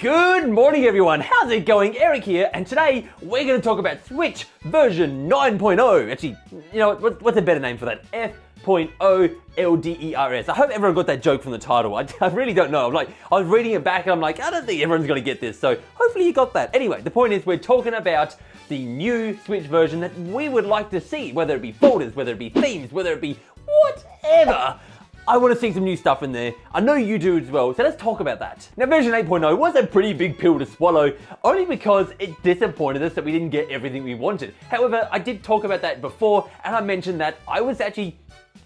Good morning, everyone. How's it going? Eric here, and today we're going to talk about Switch version 9.0. Actually, you know, what's a better name for that? F.O. LDERS. I hope everyone got that joke from the title. I really don't know. I was reading it back and I'm like, I don't think everyone's going to get this. So hopefully you got that. Anyway, the point is we're talking about the new Switch version that we would like to see, whether it be folders, whether it be themes, whether it be whatever. I want to see some new stuff in there. I know you do as well, so let's talk about that. Now, version 8.0 was a pretty big pill to swallow, only because it disappointed us that we didn't get everything we wanted. However, I did talk about that before, and I mentioned that I was actually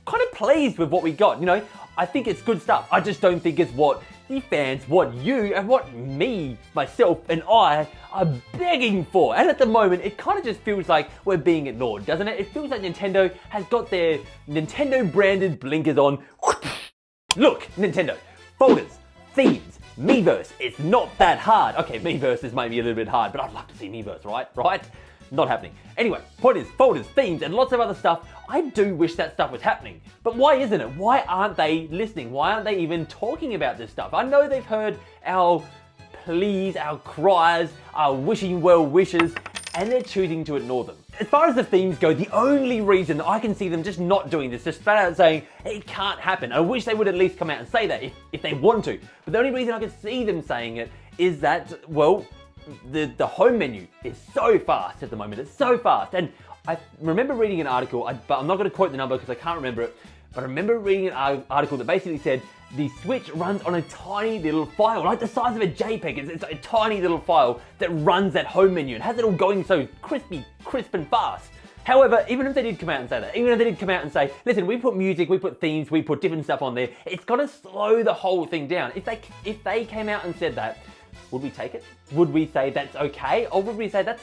kind of pleased with what we got. You know, I think it's good stuff. I just don't think it's what the fans, what you, and what me, myself, and I are begging for. And at the moment, it kind of just feels like we're being ignored, doesn't it? It feels like Nintendo has got their Nintendo branded blinkers on. Look, Nintendo, folders, themes, Miiverse, it's not that hard. Okay, Miiverse is maybe a little bit hard, but I'd love to see Miiverse, right? Not happening. Anyway, point is, folders, themes, and lots of other stuff. I do wish that stuff was happening. But why isn't it? Why aren't they listening? Why aren't they even talking about this stuff? I know they've heard our pleas, our cries, our wishing well wishes, and they're choosing to ignore them. As far as the themes go, the only reason I can see them just not doing this, just flat out saying, it can't happen. I wish they would at least come out and say that if they want to. But the only reason I can see them saying it is that, well, the home menu is so fast at the moment. It's so fast. And I remember reading an article, but I'm not going to quote the number because I can't remember it, but I remember reading an article that basically said the Switch runs on a tiny little file, like the size of a JPEG. It's a tiny little file that runs that home menu and has it all going so crisp and fast. However, even if they did come out and say that, even if they did come out and say, listen, we put music, we put themes, we put different stuff on there, it's going to slow the whole thing down. If they came out and said that, would we take it? Would we say that's okay? Or would we say that's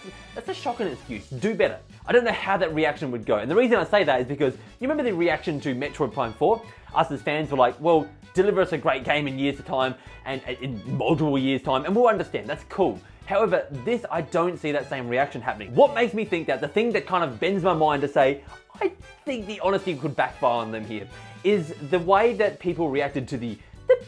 a shocking excuse? Do better. I don't know how that reaction would go. And the reason I say that is because you remember the reaction to Metroid Prime 4? Us as fans were like, well, deliver us a great game in years' time and in multiple years' time, and we'll understand. That's cool. However, this, I don't see that same reaction happening. What makes me think that, the thing that kind of bends my mind to say, I think the honesty could backfire on them here, is the way that people reacted to the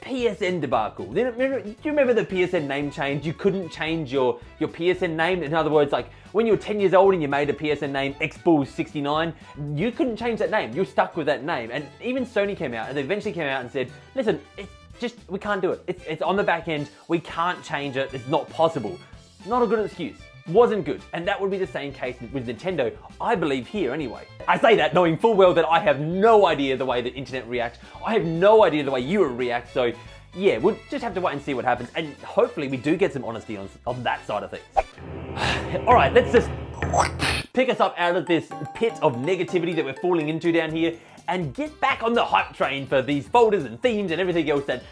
PSN debacle. Do you remember the PSN name change? You couldn't change your PSN name. In other words, like when you were 10 years old and you made a PSN name, Xbull69, you couldn't change that name. You're stuck with that name. And even Sony came out and they eventually came out and said, listen, it's just, we can't do it. It's on the back end. We can't change it. It's not possible. Not a good excuse. Wasn't good. And that would be the same case with Nintendo, I believe here anyway. I say that knowing full well that I have no idea the way the internet reacts. I have no idea the way you will react. So yeah, we'll just have to wait and see what happens. And hopefully we do get some honesty on that side of things. All right, let's just pick us up out of this pit of negativity that we're falling into down here and get back on the hype train for these folders and themes and everything else that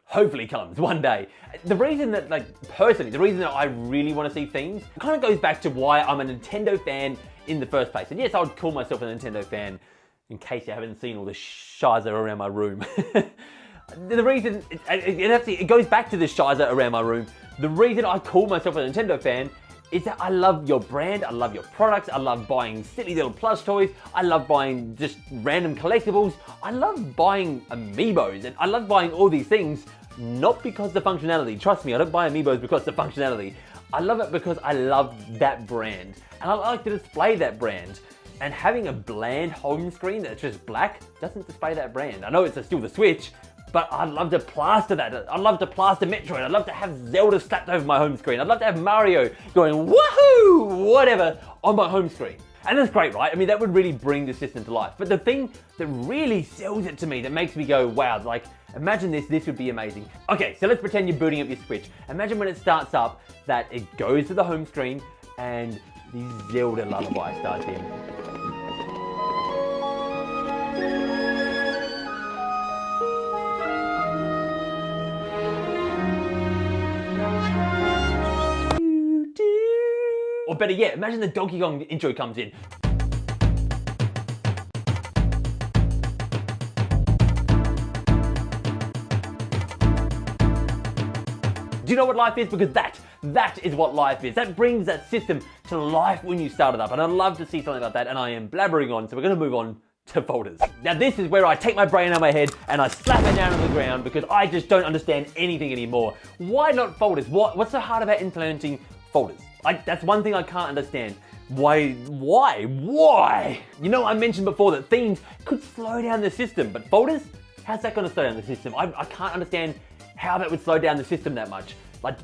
hopefully comes one day. The reason that, personally, the reason that I really want to see themes kind of goes back to why I'm a Nintendo fan in the first place. And yes, I would call myself a Nintendo fan in case you haven't seen all the shiza around my room. The reason, it goes back to this shiza around my room. The reason I call myself a Nintendo fan is that I love your brand, I love your products, I love buying silly little plush toys, I love buying just random collectibles, I love buying amiibos, and I love buying all these things, not because the functionality. Trust me, I don't buy amiibos because the functionality. I love it because I love that brand, and I like to display that brand. And having a bland home screen that's just black doesn't display that brand. I know it's still the Switch, but I'd love to plaster that. I'd love to plaster Metroid. I'd love to have Zelda slapped over my home screen. I'd love to have Mario going woohoo, whatever, on my home screen. And that's great, right? I mean, that would really bring the system to life. But the thing that really sells it to me, that makes me go, wow, like, imagine this would be amazing. Okay, so let's pretend you're booting up your Switch. Imagine when it starts up that it goes to the home screen and the Zelda lullaby starts in. Or better yet, imagine the Donkey Kong intro comes in. Do you know what life is? Because that is what life is. That brings that system to life when you start it up. And I'd love to see something like that, and I am blabbering on, so we're going to move on to folders. Now this is where I take my brain out of my head and I slap it down on the ground because I just don't understand anything anymore. Why not folders? What's so hard about implementing folders? That's one thing I can't understand. Why? You know, I mentioned before that themes could slow down the system, but folders? How's that gonna slow down the system? I can't understand how that would slow down the system that much. Like,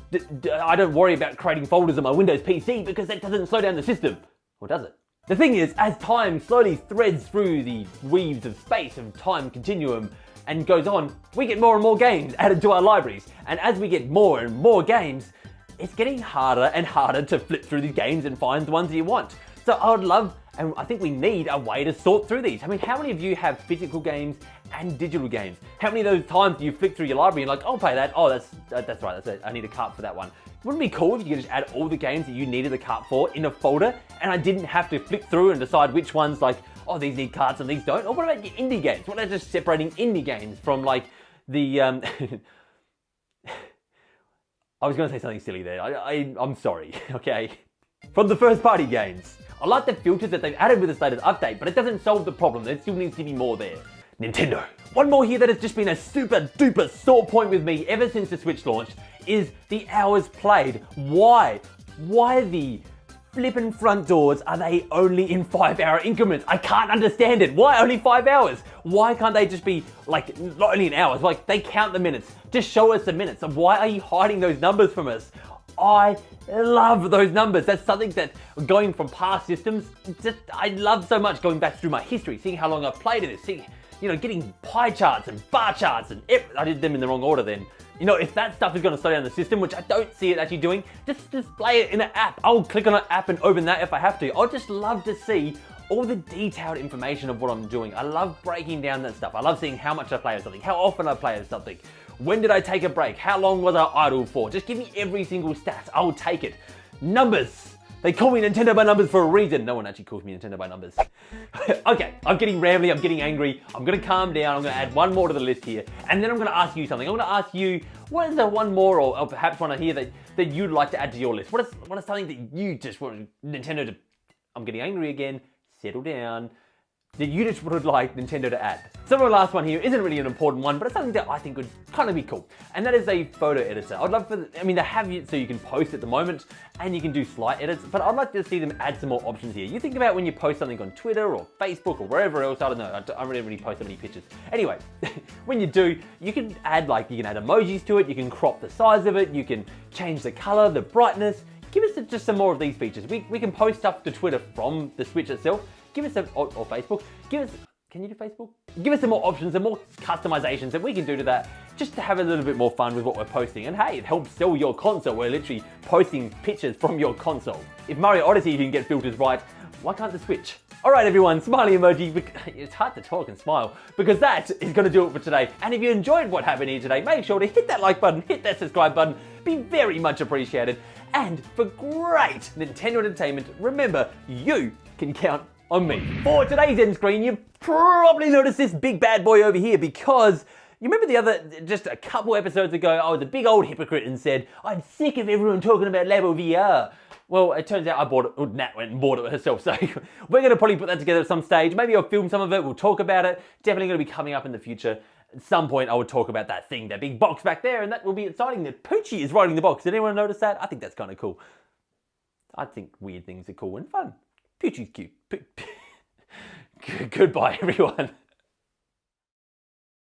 I don't worry about creating folders on my Windows PC because that doesn't slow down the system. Or does it? The thing is, as time slowly threads through the weaves of space and time continuum and goes on, we get more and more games added to our libraries. And as we get more and more games, it's getting harder and harder to flip through these games and find the ones that you want. So I would love, and I think we need a way to sort through these. I mean, how many of you have physical games and digital games? How many of those times do you flick through your library and like, I'll play that, oh, that's right, that's it, I need a cart for that one. Wouldn't it be cool if you could just add all the games that you needed a cart for in a folder and I didn't have to flick through and decide which ones like, oh, these need carts and these don't? Or what about your indie games? What about just separating indie games from like the, I was going to say something silly there. I'm sorry, okay? From the first party games. I like the filters that they've added with this latest update, but it doesn't solve the problem. There still needs to be more there. Nintendo. One more here that has just been a super duper sore point with me ever since the Switch launched is the hours played. Why? Why the flippin' front doors are they only in 5-hour increments? I can't understand it. Why only 5 hours? Why can't they just be like, not only in hours, like they count the minutes. Just show us the minutes. Why are you hiding those numbers from us? I love those numbers. That's something that going from past systems, I love so much going back through my history, seeing how long I've played it, seeing, you know, getting pie charts and bar charts and I did them in the wrong order then. You know, if that stuff is going to slow down the system, which I don't see it actually doing, just display it in an app. I'll click on an app and open that if I have to. I'd just love to see all the detailed information of what I'm doing. I love breaking down that stuff. I love seeing how much I play of something, how often I play of something. When did I take a break? How long was I idle for? Just give me every single stat. I'll take it. Numbers. They call me Nintendo by numbers for a reason. No one actually calls me Nintendo by numbers. Okay, I'm getting rambly, I'm getting angry. I'm gonna calm down, I'm gonna add one more to the list here, and then I'm gonna ask you something. I'm gonna ask you, what is the one more, or perhaps one here that you'd like to add to your list? What is something that you just want Nintendo to, I'm getting angry again, settle down, that you just would like Nintendo to add? So the last one here isn't really an important one, but it's something that I think would kind of be cool. And that is a photo editor. I'd love for, I mean, they have it so you can post at the moment and you can do slight edits, but I'd like to see them add some more options here. You think about when you post something on Twitter or Facebook or wherever else, I don't know, I don't really post so many pictures. Anyway, when you do, you can add you can add emojis to it, you can crop the size of it, you can change the color, the brightness. Give us just some more of these features. We can post stuff to Twitter from the Switch itself. Give us or Facebook. Give us, can you do Facebook? Give us some more options and more customizations that we can do to that just to have a little bit more fun with what we're posting. And hey, it helps sell your console. We're literally posting pictures from your console. If Mario Odyssey can get filters right, why can't the Switch? All right, everyone, smiley emoji. It's hard to talk and smile because that is going to do it for today. And if you enjoyed what happened here today, make sure to hit that like button, hit that subscribe button. Be very much appreciated. And for great Nintendo entertainment, remember, you can count on me. For today's end screen, you probably noticed this big bad boy over here because you remember just a couple episodes ago, I was a big old hypocrite and said, I'm sick of everyone talking about Labo VR. Well, it turns out I bought it, Nat went and bought it herself, so we're gonna probably put that together at some stage. Maybe I'll film some of it, we'll talk about it. Definitely gonna be coming up in the future. At some point, I will talk about that thing, that big box back there, and that will be exciting that Poochie is riding the box. Did anyone notice that? I think that's kind of cool. I think weird things are cool and fun. Poochie's cute. Goodbye, everyone.